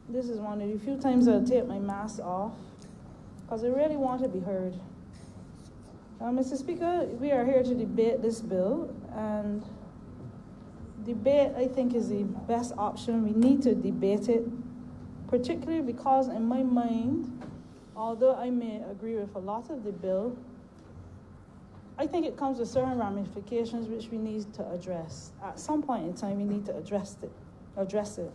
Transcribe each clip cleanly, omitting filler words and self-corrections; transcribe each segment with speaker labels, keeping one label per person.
Speaker 1: This is one of the few times I'll take my mask off because I really want to be heard. Mr. Speaker, we are here to debate this bill, and debate, I think, is the best option. We need to debate it, particularly because in my mind, although I may agree with a lot of the bill, I think it comes with certain ramifications which we need to address. At some point in time, we need to address it.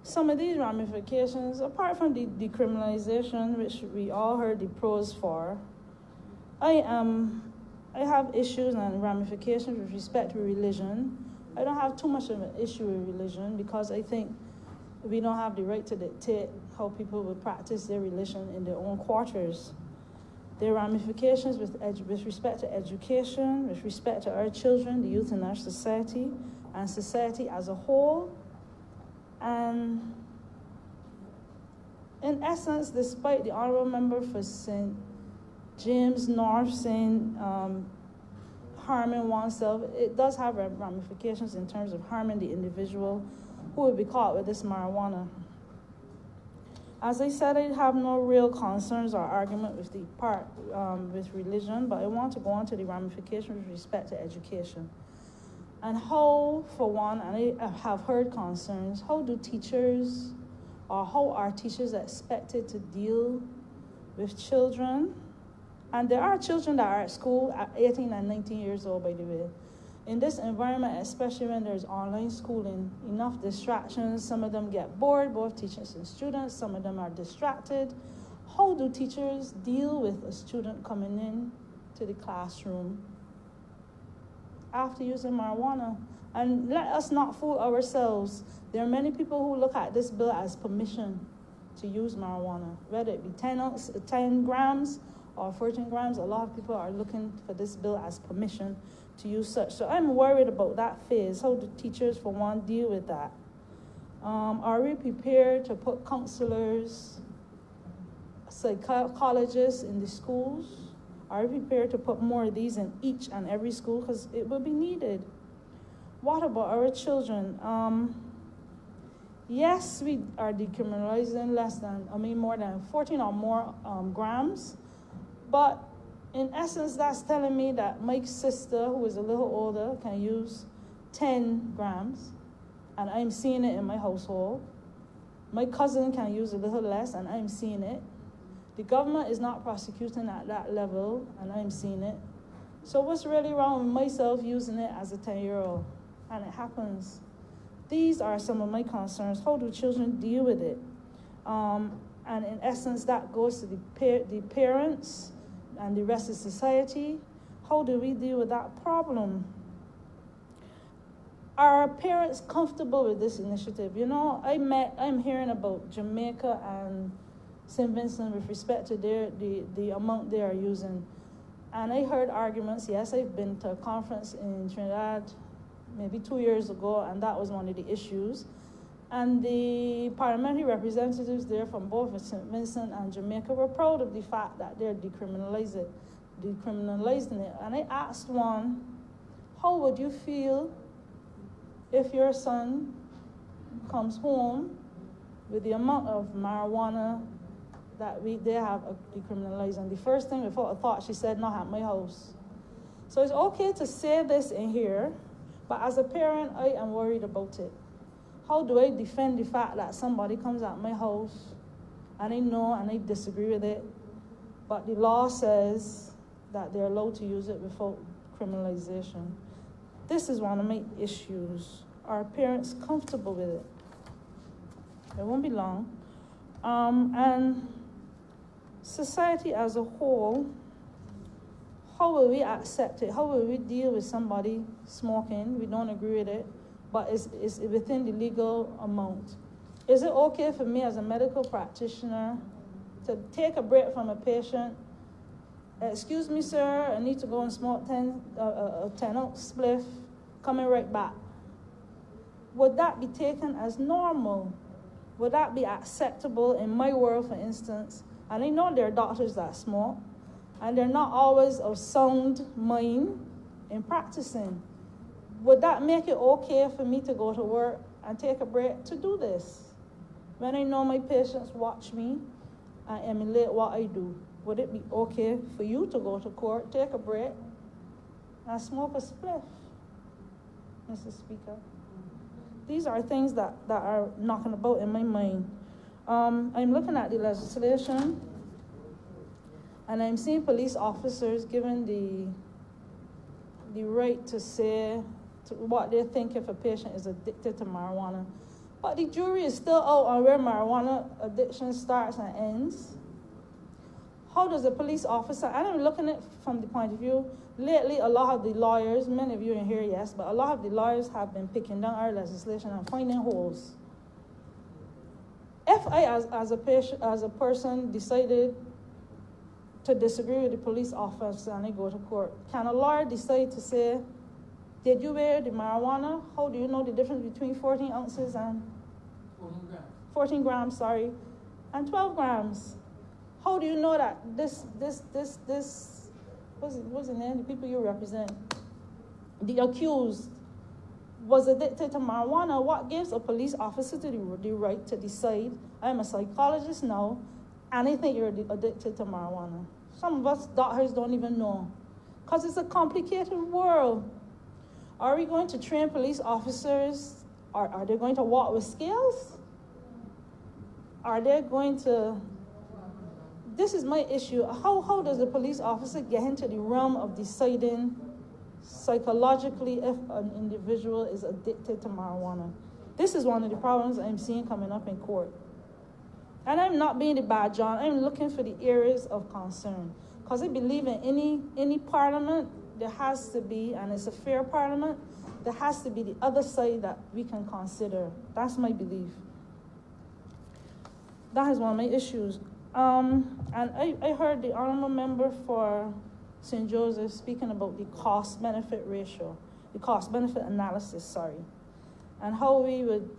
Speaker 1: Some of these ramifications, apart from the decriminalization, which we all heard the pros for, I have issues and ramifications with respect to religion. I don't have too much of an issue with religion because I think we don't have the right to dictate how people will practice their religion in their own quarters. There are ramifications with respect to education, with respect to our children, the youth in our society, and society as a whole. And in essence, despite the honorable member for St. James North saying harming oneself, it does have ramifications in terms of harming the individual who will be caught with this marijuana. As I said, I have no real concerns or argument with the part with religion, but I want to go on to the ramifications with respect to education. And how, for one, and I have heard concerns, how do teachers, or how are teachers expected to deal with children? And there are children that are at school at 18 and 19 years old, by the way. In this environment, especially when there's online schooling, enough distractions, some of them get bored, both teachers and students, some of them are distracted. How do teachers deal with a student coming in to the classroom after using marijuana? And let us not fool ourselves. There are many people who look at this bill as permission to use marijuana, whether it be 10 grams or 14 grams. A lot of people are looking for this bill as permission to use such. So I'm worried about that phase. How do teachers, for one, deal with that? Are we prepared to put counselors, psychologists in the schools? Are we prepared to put more of these in each and every school? Because it will be needed. What about our children? Yes, we are decriminalizing more than 14 or more grams, but in essence, that's telling me that my sister, who is a little older, can use 10 grams, and I'm seeing it in my household. My cousin can use a little less, and I'm seeing it. The government is not prosecuting at that level, and I'm seeing it. So what's really wrong with myself using it as a 10-year-old? And it happens. These are some of my concerns. How do children deal with it? And in essence, that goes to the parents and the rest of society. How do we deal with that problem? Are parents comfortable with this initiative? You know, I'm hearing about Jamaica and St. Vincent with respect to the amount they are using. And I heard arguments. Yes, I've been to a conference in Trinidad maybe 2 years ago, and that was one of the issues. And the parliamentary representatives there from both St. Vincent and Jamaica were proud of the fact that they're decriminalizing it. And I asked one, how would you feel if your son comes home with the amount of marijuana that they have decriminalized? And the first thing, without a thought, she said, not at my house. So it's okay to say this in here, but as a parent, I am worried about it. How do I defend the fact that somebody comes at my house and I know and I disagree with it, but the law says that they're allowed to use it without criminalization? This is one of my issues. Are parents comfortable with it? It won't be long. And society as a whole, how will we accept it? How will we deal with somebody smoking? We don't agree with it, but it's within the legal amount. Is it okay for me as a medical practitioner to take a break from a patient? Excuse me, sir, I need to go and smoke a 10-ounce spliff, coming right back. Would that be taken as normal? Would that be acceptable in my world, for instance? And I know there are doctors that smoke, and they're not always of sound mind in practicing. Would that make it okay for me to go to work and take a break to do this? When I know my patients watch me and emulate what I do, would it be okay for you to go to court, take a break, and smoke a spliff, Mrs. Speaker? These are things that are knocking about in my mind. I'm looking at the legislation, and I'm seeing police officers given the right to say what they think if a patient is addicted to marijuana. But the jury is still out on where marijuana addiction starts and ends. How does a police officer, and I'm looking at it from the point of view, lately a lot of the lawyers, many of you in here, yes, but a lot of the lawyers have been picking down our legislation and finding holes. If I, as a person, decided to disagree with the police officer and I go to court, can a lawyer decide to say, did you wear the marijuana? How do you know the difference between 14 ounces and 14 grams, and 12 grams? How do you know that this what's the name? The people you represent, the accused, was addicted to marijuana? What gives a police officer the right to decide, I'm a psychologist now, and I think you're addicted to marijuana? Some of us doctors don't even know, because it's a complicated world. Are we going to train police officers? Are they going to walk with scales? Are they going to... This is my issue. How does the police officer get into the realm of deciding psychologically if an individual is addicted to marijuana? This is one of the problems I'm seeing coming up in court. And I'm not being the bad John. I'm looking for the areas of concern. Because I believe in any parliament, there has to be, and it's a fair parliament, there has to be the other side that we can consider. That's my belief. That is one of my issues. And I heard the honorable member for St. Joseph speaking about the cost-benefit ratio, the cost-benefit analysis, and how we would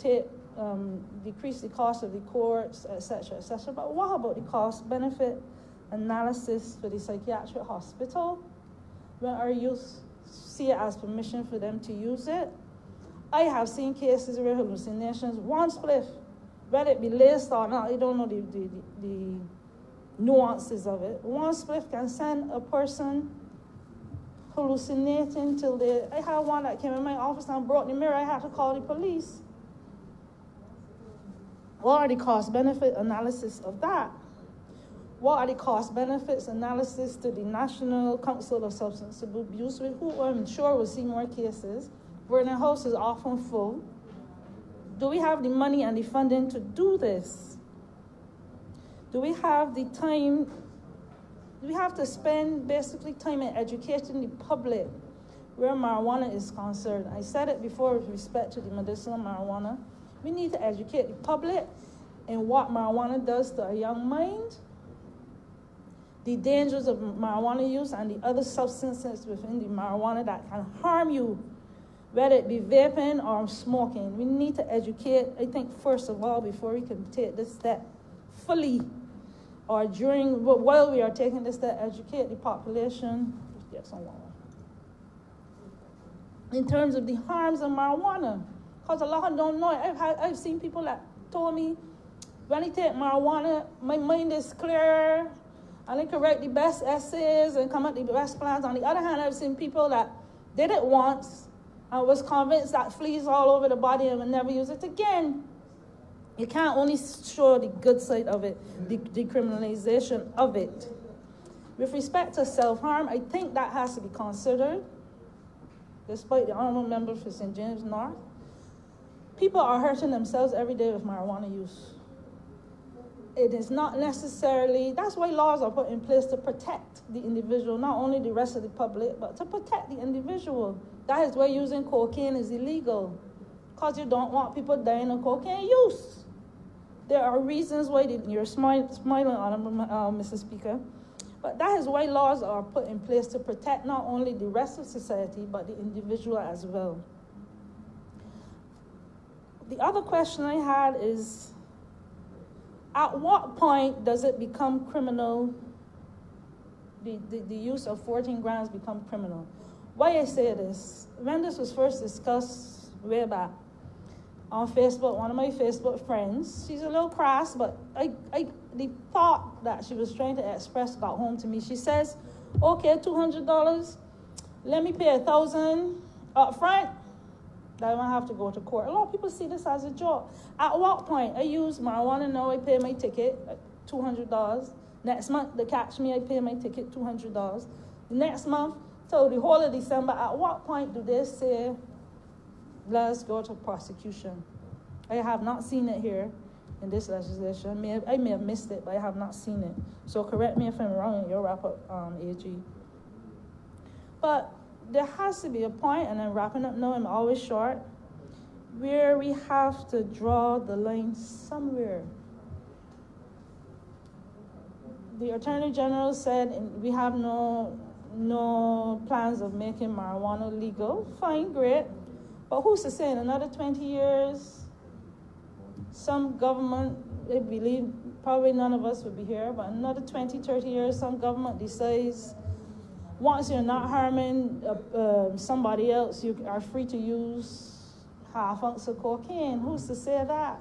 Speaker 1: decrease the cost of the courts, etc., etc. But what about the cost-benefit analysis for the psychiatric hospital when our youth see it as permission for them to use it? I have seen cases where hallucinations, one spliff, whether it be laced or not, I don't know the nuances of it. One spliff can send a person hallucinating till they... I had one that came in my office and broke the mirror. I had to call the police. What are the cost-benefit analysis of that? What are the cost-benefits analysis to the National Council of Substance Abuse, who I'm sure will see more cases, where the house is often full? Do we have the money and the funding to do this? Do we have the time? Do we have to spend basically time in educating the public where marijuana is concerned? I said it before with respect to the medicinal marijuana. We need to educate the public in what marijuana does to a young mind, the dangers of marijuana use and the other substances within the marijuana that can harm you, whether it be vaping or smoking. We need to educate, I think, first of all, before we can take this step fully, or while we are taking this step, educate the population. Get someone in terms of the harms of marijuana, because a lot of them don't know it. I've seen people that told me, when I take marijuana, my mind is clear, and I can write the best essays and come up with the best plans. On the other hand, I've seen people that did it once, I was convinced that fleas all over the body and would never use it again. You can't only show the good side of it, the decriminalization of it. With respect to self-harm, I think that has to be considered, despite the honorable member for St. James North. People are hurting themselves every day with marijuana use. It is not necessarily, that's why laws are put in place to protect the individual, not only the rest of the public, but to protect the individual. That is why using cocaine is illegal, because you don't want people dying of cocaine use. There are reasons why you're smiling on Mr. Speaker, but that is why laws are put in place to protect not only the rest of society, but the individual as well. The other question I had is, at what point does it become criminal, the use of 14 grams become criminal? Why I say this, when this was first discussed way back, on Facebook, one of my Facebook friends. She's a little crass, but the thought that she was trying to express got home to me. She says, okay, $200, let me pay $1,000 up front. I don't have to go to court. A lot of people see this as a joke. At what point? I use marijuana now, I pay my ticket, $200. Next month, they catch me, I pay my ticket, $200. Next month, till the whole of December, at what point do they say, let's go to prosecution? I have not seen it here in this legislation. I may have missed it, but I have not seen it. So correct me if I'm wrong in your wrap-up, AG. But there has to be a point, and I'm wrapping up now, I'm always short, where we have to draw the line somewhere. The Attorney General said we have no plans of making marijuana legal. Fine, great. But who's to say in another 20 years, some government, I believe, probably none of us would be here, but another 20, 30 years, some government decides, once you're not harming somebody else, you are free to use half ounce of cocaine. Who's to say that?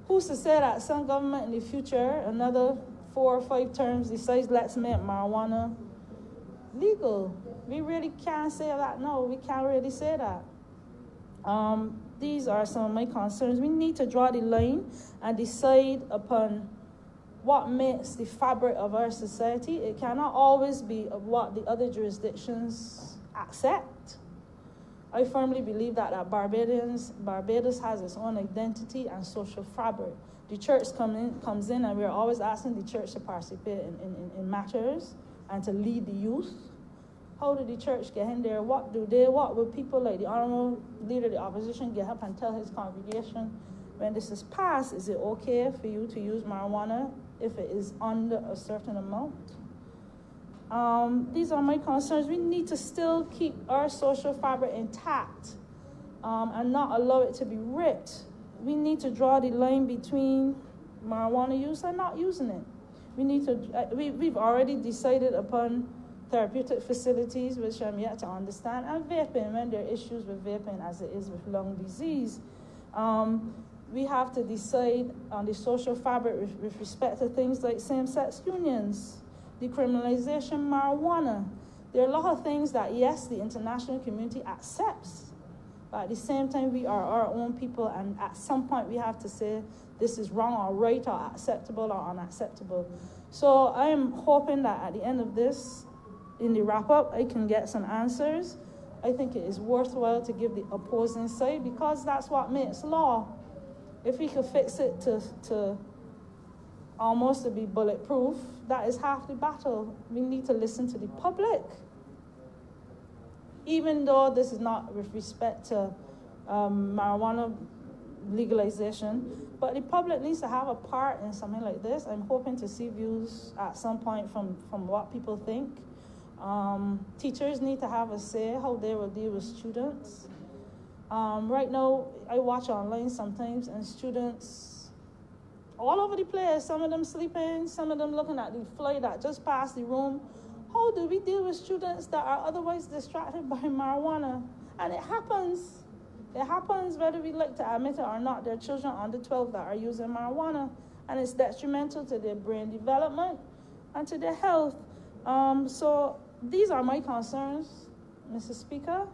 Speaker 1: Who's to say that some government in the future, another 4 or 5 terms, decides let's make marijuana legal? We really can't say that. No, we can't really say that. These are some of my concerns. We need to draw the line and decide upon what makes the fabric of our society. It cannot always be what the other jurisdictions accept. I firmly believe that Barbados has its own identity and social fabric. The church comes in, and we're always asking the church to participate in matters and to lead the youth. How did the church get in there? What will people like the Honorable Leader of the Opposition get up and tell his congregation, when this is passed, is it okay for you to use marijuana if it is under a certain amount? These are my concerns. We need to still keep our social fabric intact and not allow it to be ripped. We need to draw the line between marijuana use and not using it. We need to. We've already decided upon therapeutic facilities, which I'm yet to understand, and vaping, when there are issues with vaping as it is with lung disease. We have to decide on the social fabric with respect to things like same-sex unions, decriminalization, marijuana. There are a lot of things that, yes, the international community accepts, but at the same time, we are our own people, and at some point, we have to say this is wrong or right or acceptable or unacceptable. So I am hoping that at the end of this, in the wrap-up, I can get some answers. I think it is worthwhile to give the opposing side, because that's what makes law. If we could fix it to almost to be bulletproof, that is half the battle. We need to listen to the public. Even though this is not with respect to marijuana legalization, but the public needs to have a part in something like this. I'm hoping to see views at some point from what people think. Teachers need to have a say how they will deal with students. Right now, I watch online sometimes, and students all over the place, some of them sleeping, some of them looking at the fly that just passed the room. How do we deal with students that are otherwise distracted by marijuana? And it happens. It happens whether we like to admit it or not. There are children under 12 that are using marijuana, and it's detrimental to their brain development and to their health. So these are my concerns, Mr. Speaker.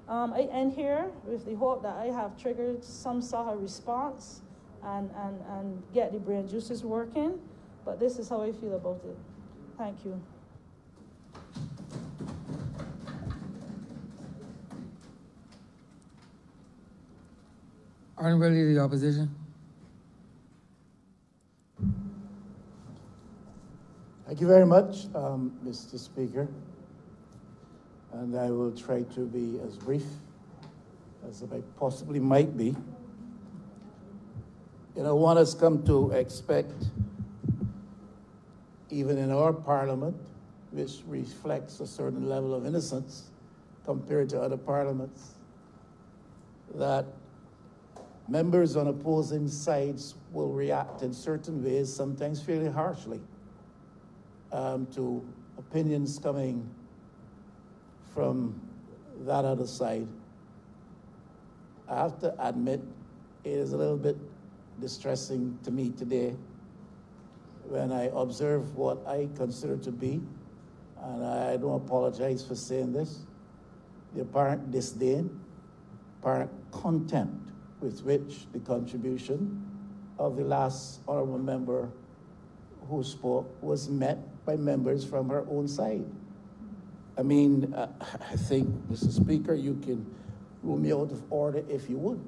Speaker 1: I end here with the hope that I have triggered some sort of response and get the brain juices working. But this is how I feel about it. Thank you.
Speaker 2: Honorable Leader of the Opposition.
Speaker 3: Thank you very much, Mr. Speaker. And I will try to be as brief as I possibly might be. You know, one has come to expect, even in our parliament, which reflects a certain level of innocence compared to other parliaments, that members on opposing sides will react in certain ways, sometimes fairly harshly, to opinions coming from that other side. I have to admit, it is a little bit distressing to me today when I observe what I consider to be, and I don't apologize for saying this, the apparent disdain, apparent contempt with which the contribution of the last honorable member who spoke was met by members from her own side. I mean, I think, Mr. Speaker, you can rule me out of order if you would,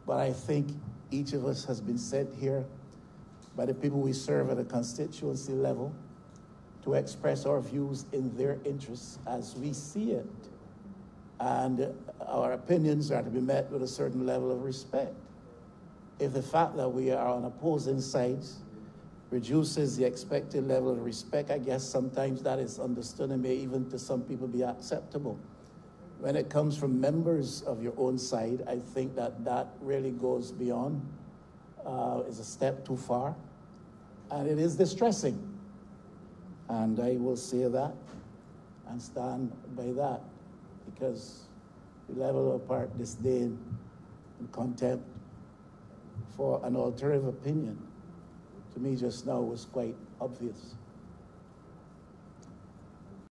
Speaker 3: but I think each of us has been sent here by the people we serve at a constituency level to express our views in their interests as we see it. And our opinions are to be met with a certain level of respect. If the fact that we are on opposing sides reduces the expected level of respect, I guess sometimes that is understood and may even to some people be acceptable. When it comes from members of your own side, I think that that really goes beyond, is a step too far, and it is distressing. And I will say that and stand by that, because the level of apparent disdain and contempt for an alternative opinion to me just now was quite obvious.